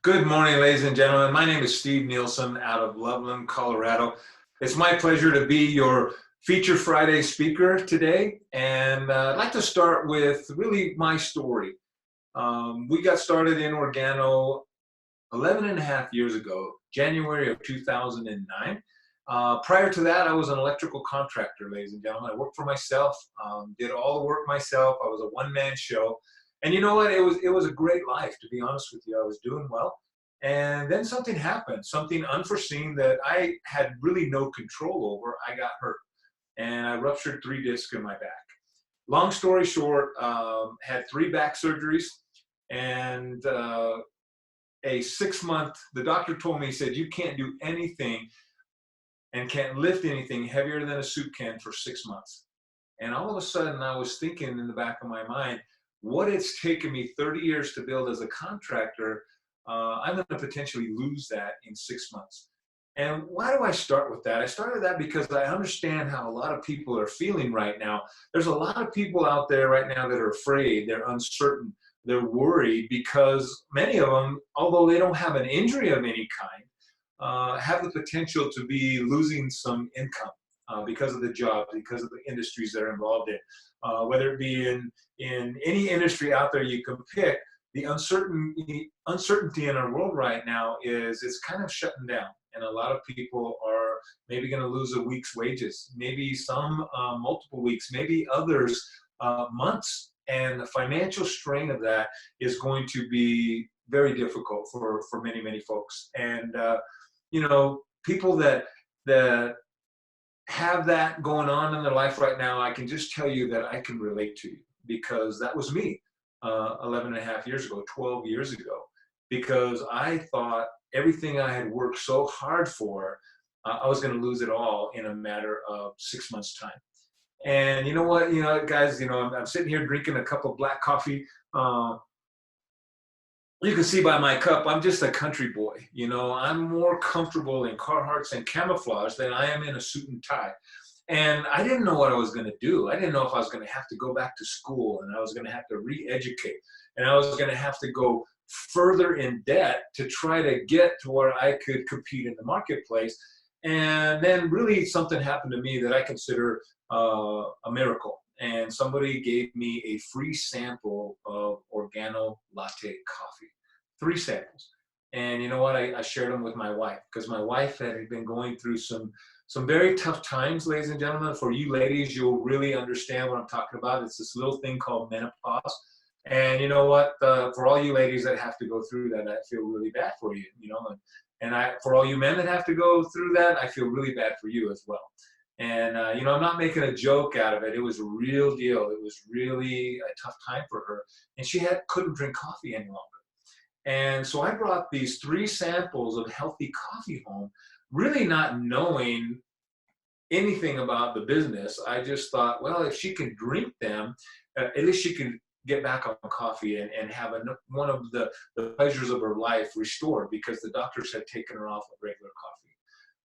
Good morning, ladies and gentlemen. My name is Steve Nilsen out of Loveland, Colorado. It's my pleasure to be your Feature Friday speaker today. And I'd like to start with really my story. We got started in Organo 11 and a half years ago, January of 2009. Prior to that, I was an electrical contractor, ladies and gentlemen. I worked for myself, did all the work myself. I was a one-man show. And you know what? It was a great life, to be honest with you. I was doing well. And then something happened, something unforeseen that I had really no control over. I got hurt and I ruptured 3 discs in my back. Long story short, had 3 back surgeries and a 6-month, the doctor told me, he said, you can't do anything and can't lift anything heavier than a soup can for 6 months. And all of a sudden I was thinking in the back of my mind, what it's taken me 30 years to build as a contractor, I'm going to potentially lose that in 6 months. And why do I start with that? I started that because I understand how a lot of people are feeling right now. There's a lot of people out there right now that are afraid, they're uncertain, they're worried because many of them, although they don't have an injury of any kind, have the potential to be losing some income because of the job, because of the industries they're involved in. Whether it be in any industry out there you can pick, the uncertainty in our world right now is it's kind of shutting down. And a lot of people are maybe going to lose a week's wages, maybe some multiple weeks, maybe others months. And the financial strain of that is going to be very difficult for many, many folks. And, people that have that going on in their life right now, I can just tell you that I can relate to you because that was me 11 and a half years ago, 12 years ago, because I thought everything I had worked so hard for, I was going to lose it all in a matter of 6 months' time. And you know what, guys, I'm sitting here drinking a cup of black coffee. You can see by my cup, I'm just a country boy. I'm more comfortable in Carhartts and camouflage than I am in a suit and tie. And I didn't know what I was going to do. I didn't know if I was going to have to go back to school and I was going to have to re-educate and I was going to have to go further in debt to try to get to where I could compete in the marketplace. And then really something happened to me that I consider a miracle. And somebody gave me a free sample of Organo latte coffee, 3 samples. And you know what? I shared them with my wife because my wife had been going through some very tough times, ladies and gentlemen. For you ladies, you'll really understand what I'm talking about. It's this little thing called menopause. And you know what? For all you ladies that have to go through that, I feel really bad for you, And for all you men that have to go through that, I feel really bad for you as well. And, I'm not making a joke out of it. It was a real deal. It was really a tough time for her. And she couldn't drink coffee any longer. And so I brought these 3 samples of healthy coffee home, really not knowing anything about the business. I just thought, well, if she can drink them, at least she can get back on coffee and have one of the pleasures of her life restored because the doctors had taken her off of regular coffee.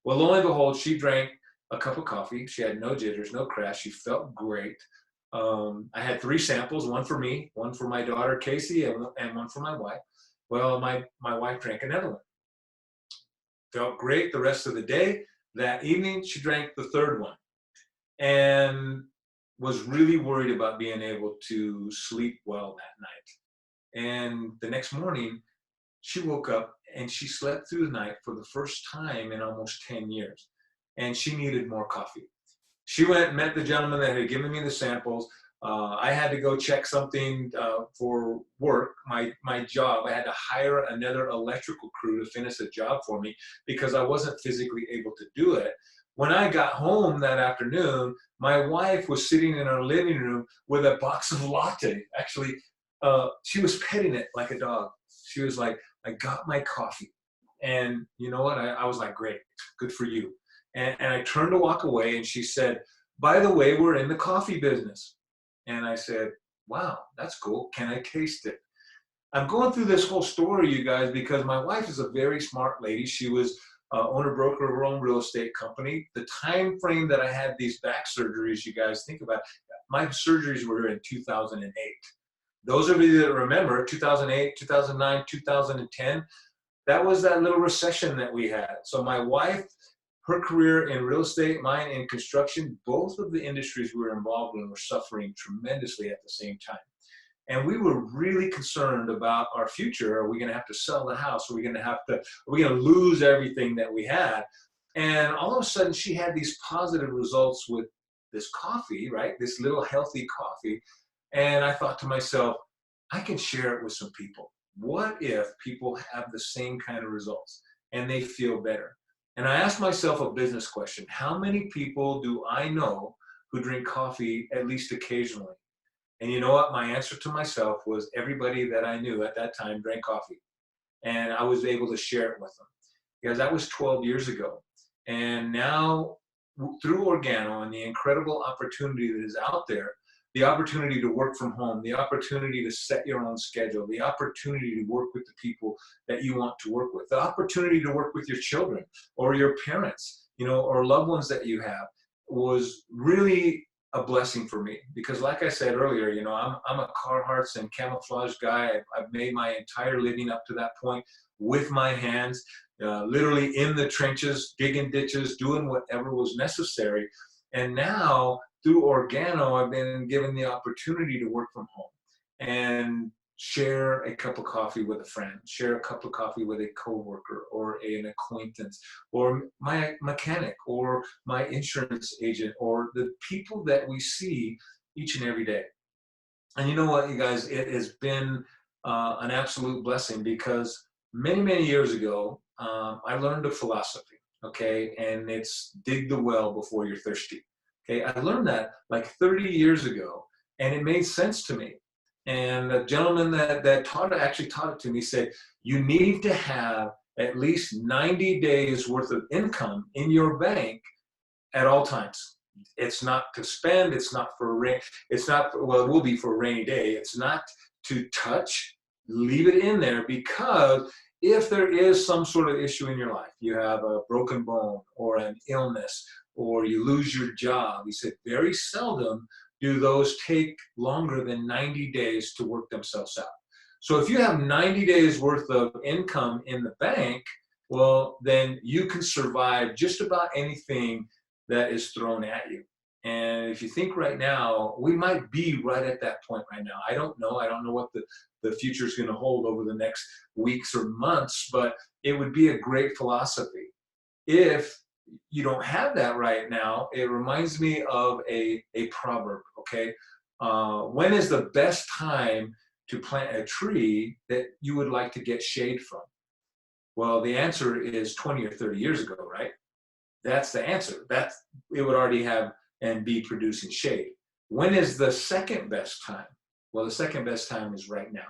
Well, lo and behold, she drank a cup of coffee. She had no jitters, no crash. She felt great. I had 3 samples, one for me, one for my daughter, Casey, and one for my wife. Well, my wife drank another one. Felt great the rest of the day. That evening, she drank the 3rd one and was really worried about being able to sleep well that night. And the next morning, she woke up and she slept through the night for the first time in almost 10 years. And she needed more coffee. She went and met the gentleman that had given me the samples. I had to go check something for work, my job. I had to hire another electrical crew to finish a job for me because I wasn't physically able to do it. When I got home that afternoon, my wife was sitting in our living room with a box of latte. Actually, she was petting it like a dog. She was like, I got my coffee. And you know what? I was like, great, good for you. And I turned to walk away and she said, by the way, we're in the coffee business. And I said, wow, that's cool. Can I taste it? I'm going through this whole story, you guys, because my wife is a very smart lady. She was owner broker of her own real estate company. The time frame that I had these back surgeries, you guys think about, my surgeries were in 2008. Those of you that remember 2008, 2009, 2010, that was that little recession that we had. So my wife, her career in real estate, mine in construction, both of the industries we were involved in were suffering tremendously at the same time. And we were really concerned about our future. Are we going to have to sell the house? Are we going to lose everything that we had? And all of a sudden she had these positive results with this coffee, right? This little healthy coffee. And I thought to myself, I can share it with some people. What if people have the same kind of results and they feel better? And I asked myself a business question. How many people do I know who drink coffee at least occasionally? And you know what? My answer to myself was everybody that I knew at that time drank coffee. And I was able to share it with them because that was 12 years ago. And now through Organo and the incredible opportunity that is out there, the opportunity to work from home, the opportunity to set your own schedule, the opportunity to work with the people that you want to work with, the opportunity to work with your children or your parents, or loved ones that you have was really a blessing for me. Because like I said earlier, I'm a Carhartts and camouflage guy. I've made my entire living up to that point with my hands, literally in the trenches, digging ditches, doing whatever was necessary. And now through Organo, I've been given the opportunity to work from home and share a cup of coffee with a friend, share a cup of coffee with a coworker or an acquaintance or my mechanic or my insurance agent or the people that we see each and every day. And you know what, you guys, it has been an absolute blessing because many, many years ago, I learned a philosophy, okay? And it's dig the well before you're thirsty. Okay, I learned that like 30 years ago, and it made sense to me. And the gentleman that actually taught it to me said, you need to have at least 90 days worth of income in your bank at all times. It's not to spend, it's not for rain, well, it will be for a rainy day. It's not to touch, leave it in there, because if there is some sort of issue in your life, you have a broken bone or an illness, or you lose your job, he said, very seldom do those take longer than 90 days to work themselves out. So if you have 90 days worth of income in the bank, well, then you can survive just about anything that is thrown at you. And if you think right now, we might be right at that point right now. I don't know. I don't know what the future is going to hold over the next weeks or months, but it would be a great philosophy. If you don't have that right now, it reminds me of a proverb, okay? When is the best time to plant a tree that you would like to get shade from? Well, the answer is 20 or 30 years ago, right? That's the answer. It would already have and be producing shade. When is the second best time? Well, the second best time is right now.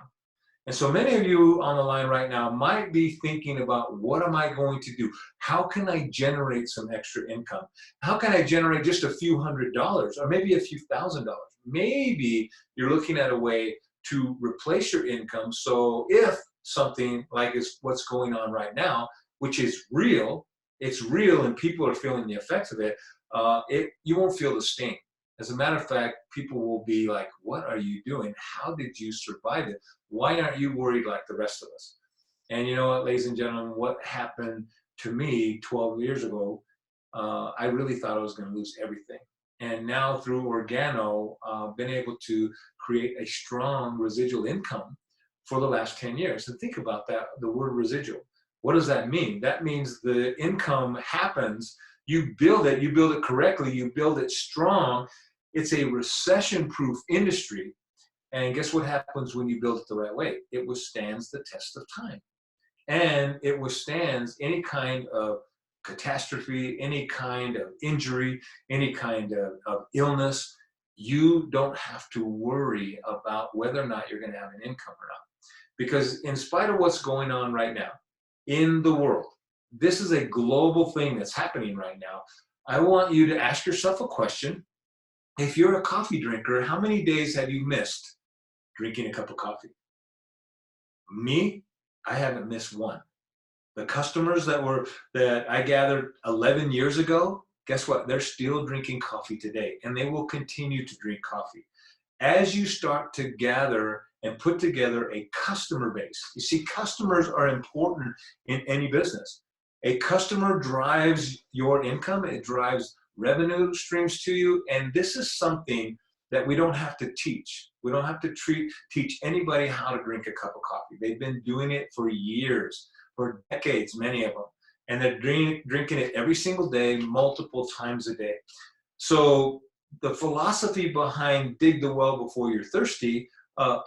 And so many of you on the line right now might be thinking about, what am I going to do? How can I generate some extra income? How can I generate just a few $100s or maybe a few $1,000s? Maybe you're looking at a way to replace your income. So if something like is what's going on right now, which is real, it's real and people are feeling the effects of it, you won't feel the sting. As a matter of fact, people will be like, what are you doing? How did you survive it? Why aren't you worried like the rest of us? And you know what, ladies and gentlemen, what happened to me 12 years ago, I really thought I was going to lose everything. And now through Organo, been able to create a strong residual income for the last 10 years. And think about that, the word residual. What does that mean? That means the income happens, you build it correctly, you build it strong. It's a recession-proof industry. And guess what happens when you build it the right way? It withstands the test of time. And it withstands any kind of catastrophe, any kind of injury, any kind of illness. You don't have to worry about whether or not you're going to have an income or not. Because in spite of what's going on right now in the world, this is a global thing that's happening right now. I want you to ask yourself a question. If you're a coffee drinker, how many days have you missed drinking a cup of coffee? Me, I haven't missed one. The customers that I gathered 11 years ago, guess what? They're still drinking coffee today, and they will continue to drink coffee. As you start to gather and put together a customer base. You see, customers are important in any business. A customer drives your income, it drives revenue streams to you, and this is something that we don't have to teach. We don't have to teach anybody how to drink a cup of coffee. They've been doing it for years, for decades, many of them, and they're drinking it every single day, multiple times a day. So the philosophy behind dig the well before you're thirsty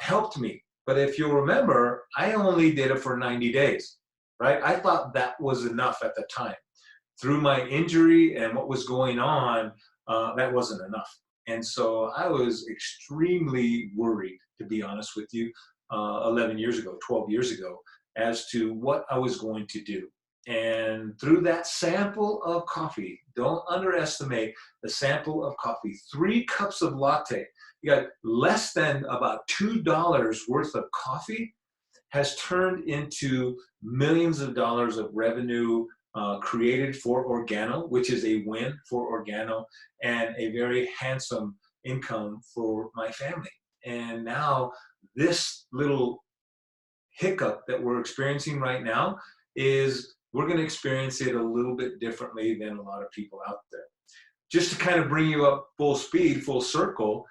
helped me. But if you'll remember, I only did it for 90 days, right? I thought that was enough at the time. Through my injury and what was going on, that wasn't enough. And so I was extremely worried, to be honest with you, 11 years ago, 12 years ago, as to what I was going to do. And through that sample of coffee, don't underestimate the sample of coffee, 3 cups of latte, you got less than about $2 worth of coffee has turned into millions of dollars of revenue created for Organo, which is a win for Organo, and a very handsome income for my family. And now this little hiccup that we're experiencing right now is we're going to experience it a little bit differently than a lot of people out there. Just to kind of bring you up full speed, full circle,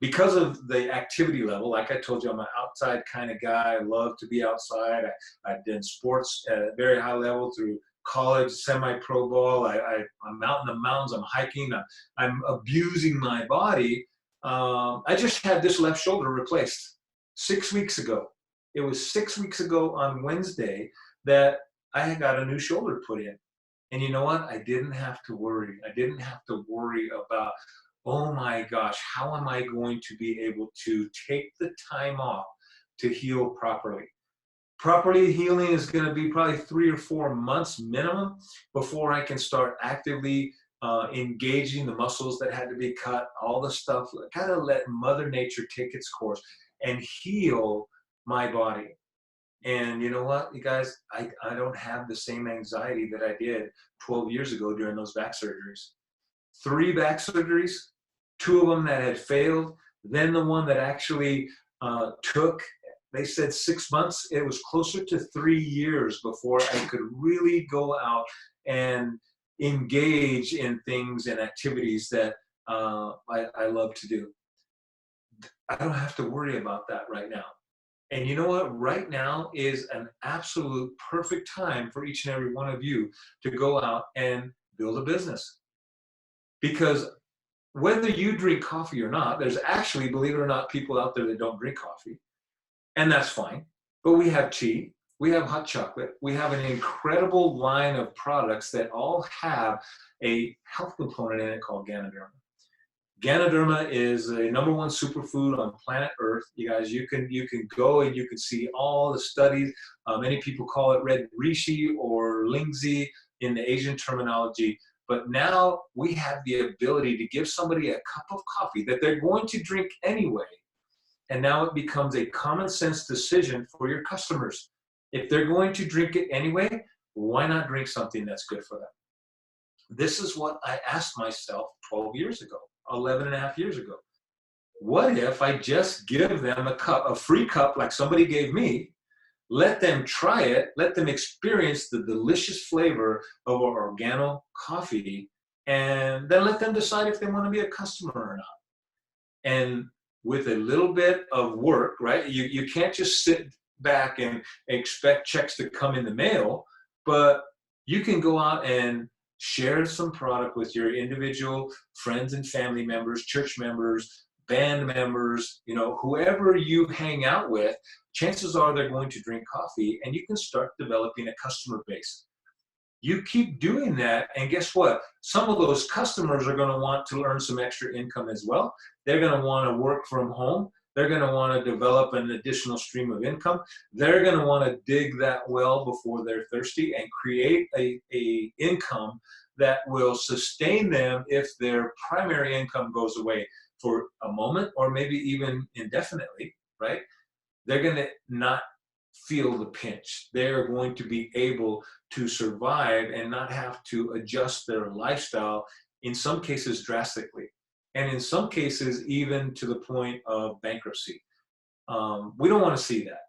because of the activity level, like I told you, I'm an outside kind of guy. I love to be outside. I've done sports at a very high level through college, semi-pro ball. I'm out in the mountains. I'm hiking. I'm abusing my body. I just had this left shoulder replaced 6 weeks ago. It was 6 weeks ago on Wednesday that I had got a new shoulder put in. And you know what? I didn't have to worry. I didn't have to worry about, oh my gosh, how am I going to be able to take the time off to heal properly? Properly healing is going to be probably 3 or 4 months minimum before I can start actively engaging the muscles that had to be cut, all the stuff. I gotta let Mother Nature take its course and heal my body. And you know what, you guys, I don't have the same anxiety that I did 12 years ago during those back surgeries. 3 back surgeries, 2 of them that had failed, then the one that actually took, they said 6 months. It was closer to 3 years before I could really go out and engage in things and activities that I love to do. I don't have to worry about that right now. And you know what? Right now is an absolute perfect time for each and every one of you to go out and build a business. Because whether you drink coffee or not, there's actually, believe it or not, people out there that don't drink coffee. And that's fine. But we have tea, we have hot chocolate, we have an incredible line of products that all have a health component in it called Ganoderma. Ganoderma is a #1 superfood on planet Earth. You guys, you can go and you can see all the studies. Many people call it red reishi or lingzi in the Asian terminology. But now we have the ability to give somebody a cup of coffee that they're going to drink anyway. And now it becomes a common sense decision for your customers. If they're going to drink it anyway, why not drink something that's good for them? This is what I asked myself 12 years ago, 11 and a half years ago. What if I just give them a free cup like somebody gave me, let them try it, let them experience the delicious flavor of our Organo coffee, and then let them decide if they want to be a customer or not. And with a little bit of work, right? You can't just sit back and expect checks to come in the mail, but you can go out and share some product with your individual friends and family members, church members, band members, you know, whoever you hang out with, chances are they're going to drink coffee, and you can start developing a customer base. You keep doing that, and guess what? Some of those customers are going to want to earn some extra income as well. They're going to want to work from home. They're going to want to develop an additional stream of income. They're going to want to dig that well before they're thirsty and create a income that will sustain them if their primary income goes away for a moment or maybe even indefinitely, right? They're going to not feel the pinch. They're going to be able to survive and not have to adjust their lifestyle, in some cases drastically, and in some cases even to the point of bankruptcy. We don't want to see that.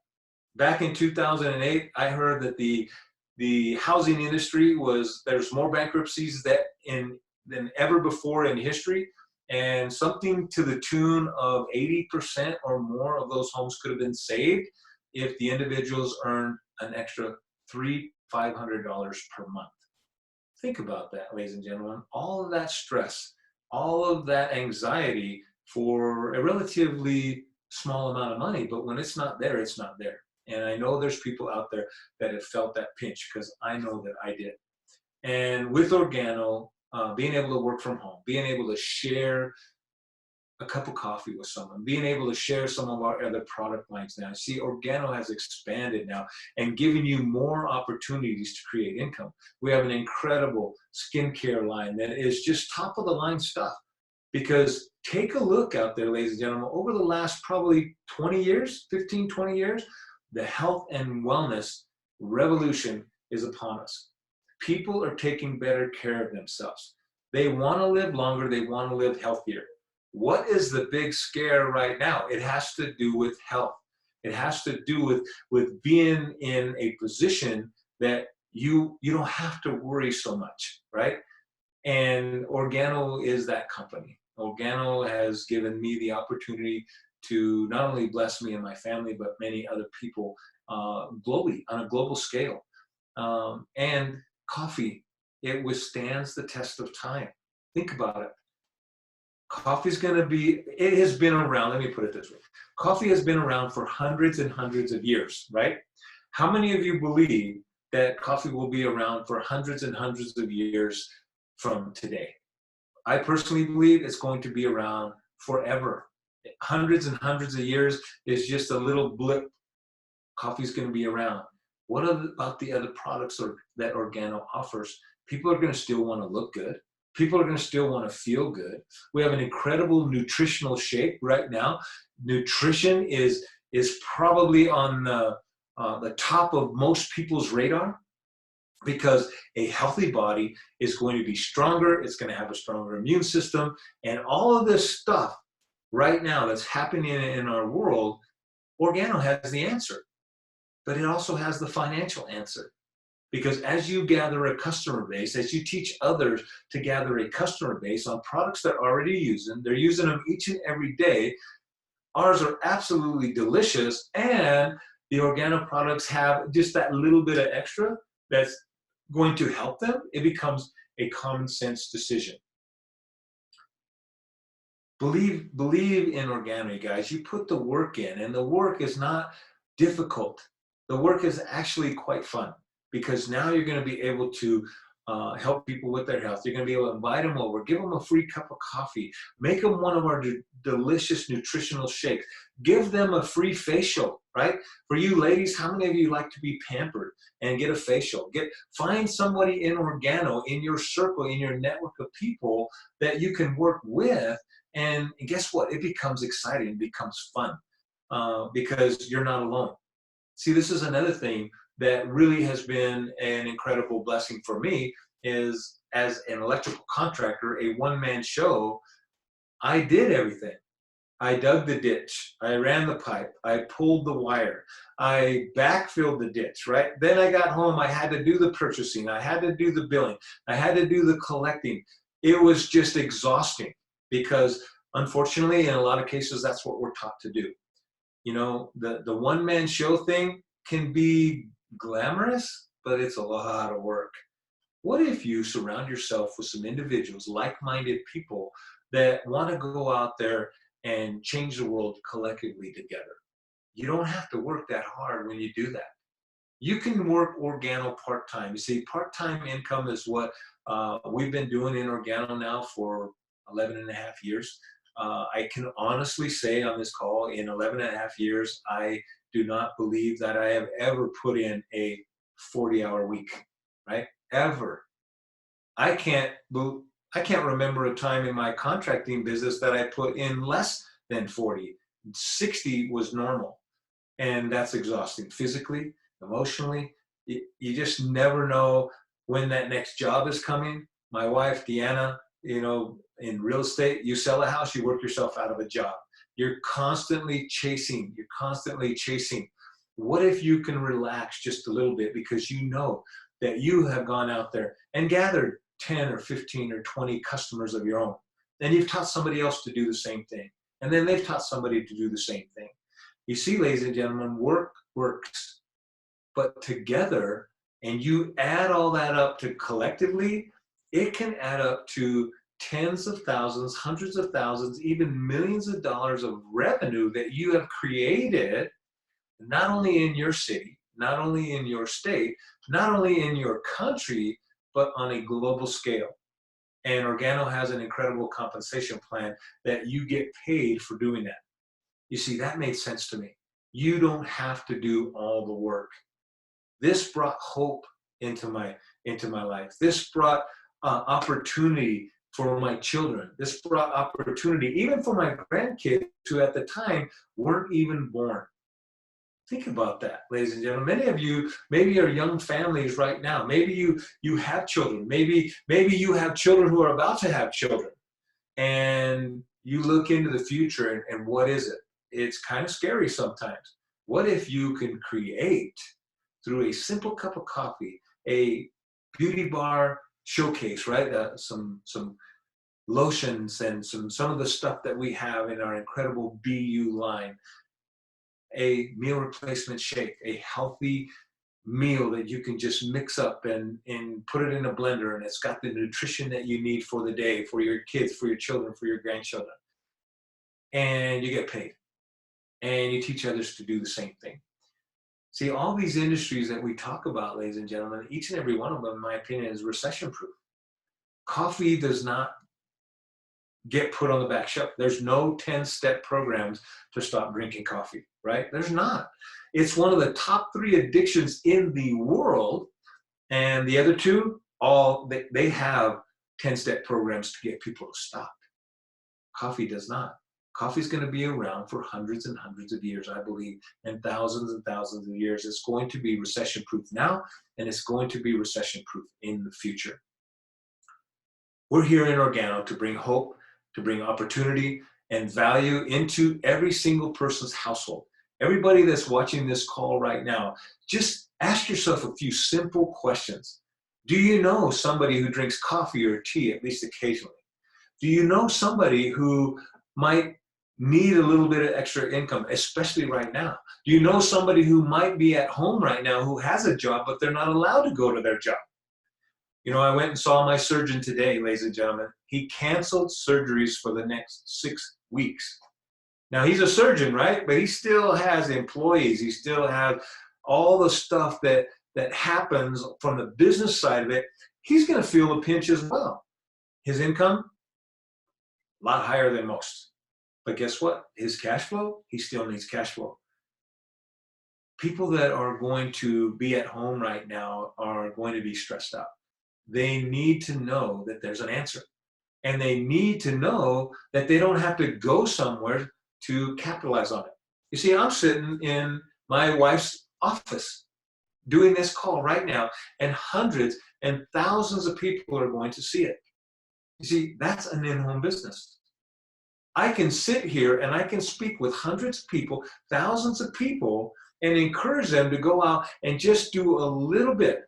Back in 2008, I heard that the housing industry there's more bankruptcies than ever before in history, and something to the tune of 80% or more of those homes could have been saved if the individuals earned an extra $500 per month. Think about that, ladies and gentlemen. All of that stress, all of that anxiety for a relatively small amount of money, but when it's not there, it's not there. And I know there's people out there that have felt that pinch, because I know that I did. And with Organo, being able to work from home, being able to share a cup of coffee with someone, being able to share some of our other product lines now. See, Organo has expanded now and given you more opportunities to create income. We have an incredible skincare line that is just top of the line stuff. Because take a look out there, ladies and gentlemen, over the last probably 20 years, 15, 20 years, the health and wellness revolution is upon us. People are taking better care of themselves. They want to live longer. They want to live healthier. What is the big scare right now? It has to do with health. It has to do with being in a position that you don't have to worry so much, right? And Organo is that company. Organo has given me the opportunity to not only bless me and my family, but many other people globally, on a global scale. And coffee, it withstands the test of time. Think about it. It has been around, let me put it this way. Coffee has been around for hundreds and hundreds of years, right? How many of you believe that coffee will be around for hundreds and hundreds of years from today? I personally believe it's going to be around forever. Hundreds and hundreds of years is just a little blip. Coffee's going to be around. What about the other products that Organo offers? People are going to still want to look good. People are going to still want to feel good. We have an incredible nutritional shake right now. Nutrition is probably on the top of most people's radar, because a healthy body is going to be stronger. It's going to have a stronger immune system. And all of this stuff right now that's happening in our world, Organo has the answer. But it also has the financial answer. Because as you gather a customer base, as you teach others to gather a customer base on products they're already using, they're using them each and every day. Ours are absolutely delicious, and the Organo products have just that little bit of extra that's going to help them. It becomes a common sense decision. Believe in Organo, guys. You put the work in, and the work is not difficult. The work is actually quite fun, because now you're going to be able to help people with their health. You're going to be able to invite them over, give them a free cup of coffee, make them one of our delicious nutritional shakes, give them a free facial, right? For you ladies, how many of you like to be pampered and get a facial? Find somebody in Organo, in your circle, in your network of people that you can work with, and guess what? It becomes exciting, it becomes fun, because you're not alone. See, this is another thing that really has been an incredible blessing for me, is as an electrical contractor, a one-man show, I did everything. I dug the ditch, I ran the pipe, I pulled the wire, I backfilled the ditch, right? Then I got home, I had to do the purchasing, I had to do the billing, I had to do the collecting. It was just exhausting, because unfortunately, in a lot of cases, that's what we're taught to do. You know, the one-man show thing can be glamorous, but it's a lot of work. What if you surround yourself with some individuals, like-minded people that want to go out there and change the world collectively together? You don't have to work that hard when you do that. You can work Organo part-time. You see, part-time income is what we've been doing in Organo now for 11 and a half years. I can honestly say on this call, in 11 and a half years, I do not believe that I have ever put in a 40-hour week, right? Ever. I can't remember a time in my contracting business that I put in less than 40. 60 was normal. And that's exhausting physically, emotionally. You just never know when that next job is coming. My wife, Deanna, you know, in real estate, you sell a house, you work yourself out of a job. You're constantly chasing. You're constantly chasing. What if you can relax just a little bit because you know that you have gone out there and gathered 10 or 15 or 20 customers of your own. And you've taught somebody else to do the same thing. And then they've taught somebody to do the same thing. You see, ladies and gentlemen, work works, but together, and you add all that up to collectively, it can add up to tens of thousands, hundreds of thousands, even millions of dollars of revenue that you have created, not only in your city, not only in your state, not only in your country, but on a global scale. And Organo has an incredible compensation plan that you get paid for doing that. You see, that made sense to me. You don't have to do all the work. This brought hope into my life. This brought opportunity for my children. This brought opportunity even for my grandkids who at the time weren't even born. Think about that, ladies and gentlemen. Many of you maybe are young families right now. Maybe you have children. Maybe you have children who are about to have children. And you look into the future and what is it? It's kind of scary sometimes. What if you can create through a simple cup of coffee, a beauty bar showcase, right? Some lotions and some of the stuff that we have in our incredible BU line, a meal replacement shake, a healthy meal that you can just mix up and put it in a blender, and it's got the nutrition that you need for the day, for your kids, for your children, for your grandchildren. And you get paid. And you teach others to do the same thing. See, all these industries that we talk about, ladies and gentlemen, each and every one of them, in my opinion, is recession proof. Coffee does not get put on the back shelf. There's no 10-step programs to stop drinking coffee, right? There's not. It's one of the top 3 addictions in the world, and the other 2, they have 10-step programs to get people to stop. Coffee does not. Coffee's going to be around for hundreds and hundreds of years, I believe, and thousands of years. It's going to be recession-proof now, and it's going to be recession-proof in the future. We're here in Organo to bring hope, to bring opportunity and value into every single person's household. Everybody that's watching this call right now, just ask yourself a few simple questions. Do you know somebody who drinks coffee or tea at least occasionally? Do you know somebody who might need a little bit of extra income, especially right now? Do you know somebody who might be at home right now who has a job, but they're not allowed to go to their job? You know, I went and saw my surgeon today, ladies and gentlemen. He canceled surgeries for the next 6 weeks. Now, he's a surgeon, right? But he still has employees. He still has all the stuff that happens from the business side of it. He's going to feel the pinch as well. His income, a lot higher than most. But guess what? His cash flow, he still needs cash flow. People that are going to be at home right now are going to be stressed out. They need to know that there's an answer. And they need to know that they don't have to go somewhere to capitalize on it. You see, I'm sitting in my wife's office doing this call right now, and hundreds and thousands of people are going to see it. You see, that's an in-home business. I can sit here and I can speak with hundreds of people, thousands of people, and encourage them to go out and just do a little bit.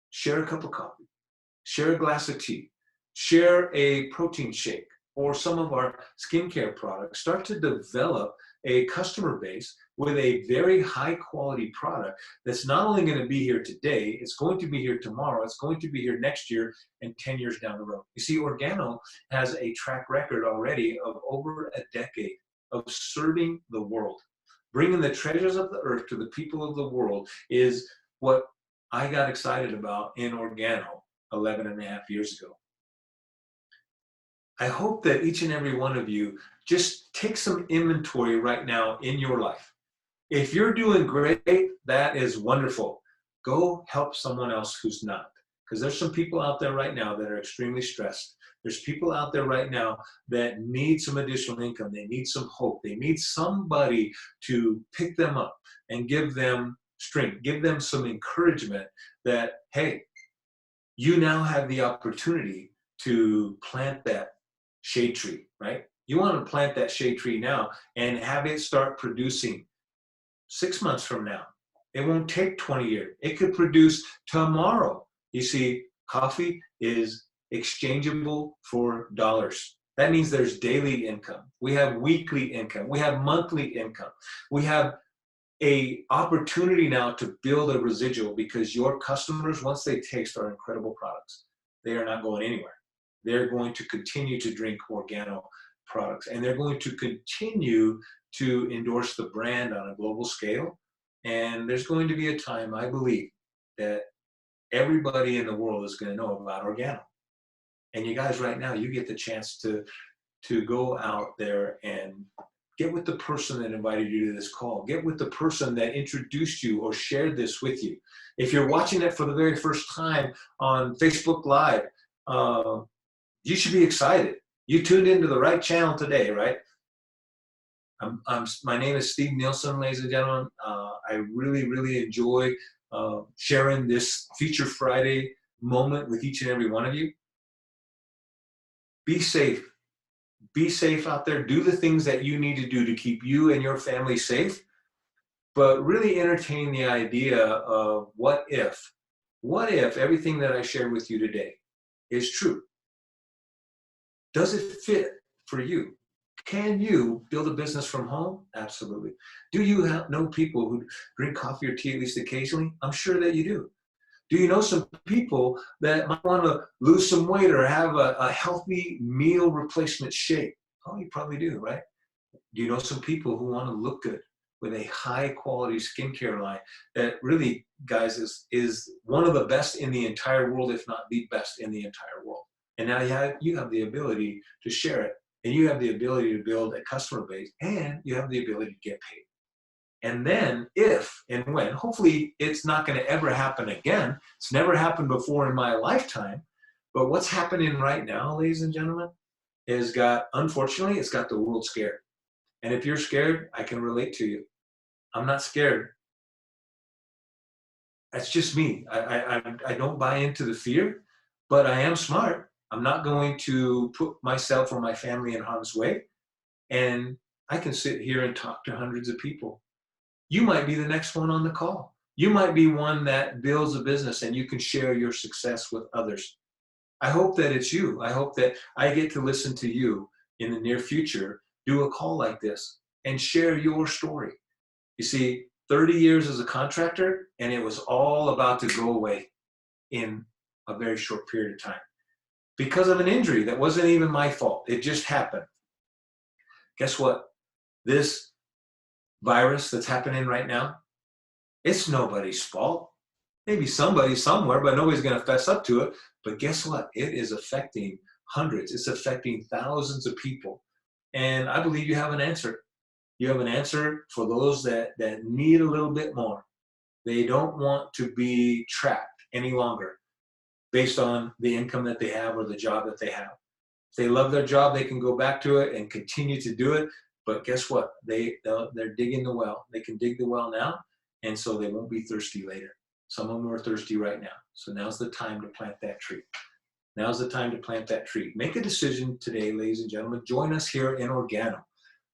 Share a cup of coffee, share a glass of tea, share a protein shake, or some of our skincare products. Start to develop a customer base with a very high quality product that's not only going to be here today, it's going to be here tomorrow, it's going to be here next year and 10 years down the road. You see, Organo has a track record already of over a decade of serving the world. Bringing the treasures of the earth to the people of the world is what I got excited about in Organo 11 and a half years ago. I hope that each and every one of you just take some inventory right now in your life. If you're doing great, that is wonderful. Go help someone else who's not. Because there's some people out there right now that are extremely stressed. There's people out there right now that need some additional income. They need some hope. They need somebody to pick them up and give them strength, give them some encouragement that, hey, you now have the opportunity to plant that shade tree, right? You want to plant that shade tree now and have it start producing 6 months from now. It won't take 20 years. It could produce tomorrow. You see, coffee is exchangeable for dollars. That means there's daily income. We have weekly income. We have monthly income. We have a opportunity now to build a residual, because your customers, once they taste our incredible products, they are not going anywhere. They're going to continue to drink Organo products, and they're going to continue to endorse the brand on a global scale. And there's going to be a time, I believe, that everybody in the world is going to know about Organo. And you guys, right now, you get the chance to go out there and get with the person that invited you to this call. Get with the person that introduced you or shared this with you. If you're watching it for the very first time on Facebook Live, you should be excited. You tuned into the right channel today, right? My name is Steve Nilsen, ladies and gentlemen. I really, really enjoy sharing this Feature Friday moment with each and every one of you. Be safe. Be safe out there. Do the things that you need to do to keep you and your family safe. But really entertain the idea of what if everything that I shared with you today is true? Does it fit for you? Can you build a business from home? Absolutely. Do you know people who drink coffee or tea at least occasionally? I'm sure that you do. Do you know some people that might want to lose some weight or have a healthy meal replacement shake? Oh, you probably do, right? Do you know some people who want to look good with a high quality skincare line that really, guys, is one of the best in the entire world, if not the best in the entire world? And now you have the ability to share it, and you have the ability to build a customer base, and you have the ability to get paid. And then if and when, hopefully it's not going to ever happen again. It's never happened before in my lifetime. But what's happening right now, ladies and gentlemen, unfortunately, it's got the world scared. And if you're scared, I can relate to you. I'm not scared. That's just me. I don't buy into the fear, but I am smart. I'm not going to put myself or my family in harm's way. And I can sit here and talk to hundreds of people. You might be the next one on the call. You might be one that builds a business and you can share your success with others. I hope that it's you. I hope that I get to listen to you in the near future, do a call like this and share your story. You see, 30 years as a contractor, and it was all about to go away in a very short period of time because of an injury that wasn't even my fault. It just happened. Guess what? This virus that's happening right now, it's nobody's fault. Maybe somebody somewhere, but nobody's going to fess up to it. But guess what? It is affecting hundreds. It's affecting thousands of people. And I believe you have an answer. You have an answer for those that need a little bit more. They don't want to be trapped any longer based on the income that they have or the job that they have. If they love their job, they can go back to it and continue to do it. But guess what? They're digging the well. They can dig the well now, and so they won't be thirsty later. Some of them are thirsty right now. So now's the time to plant that tree. Now's the time to plant that tree. Make a decision today, ladies and gentlemen. Join us here in Organo.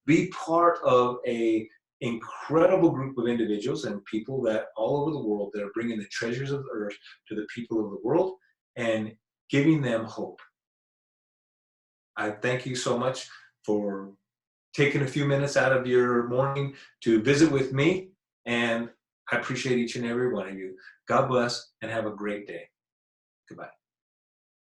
Be part of an incredible group of individuals and people that all over the world that are bringing the treasures of the earth to the people of the world and giving them hope. I thank you so much for taking a few minutes out of your morning to visit with me, and I appreciate each and every one of you. God bless and have a great day. Goodbye.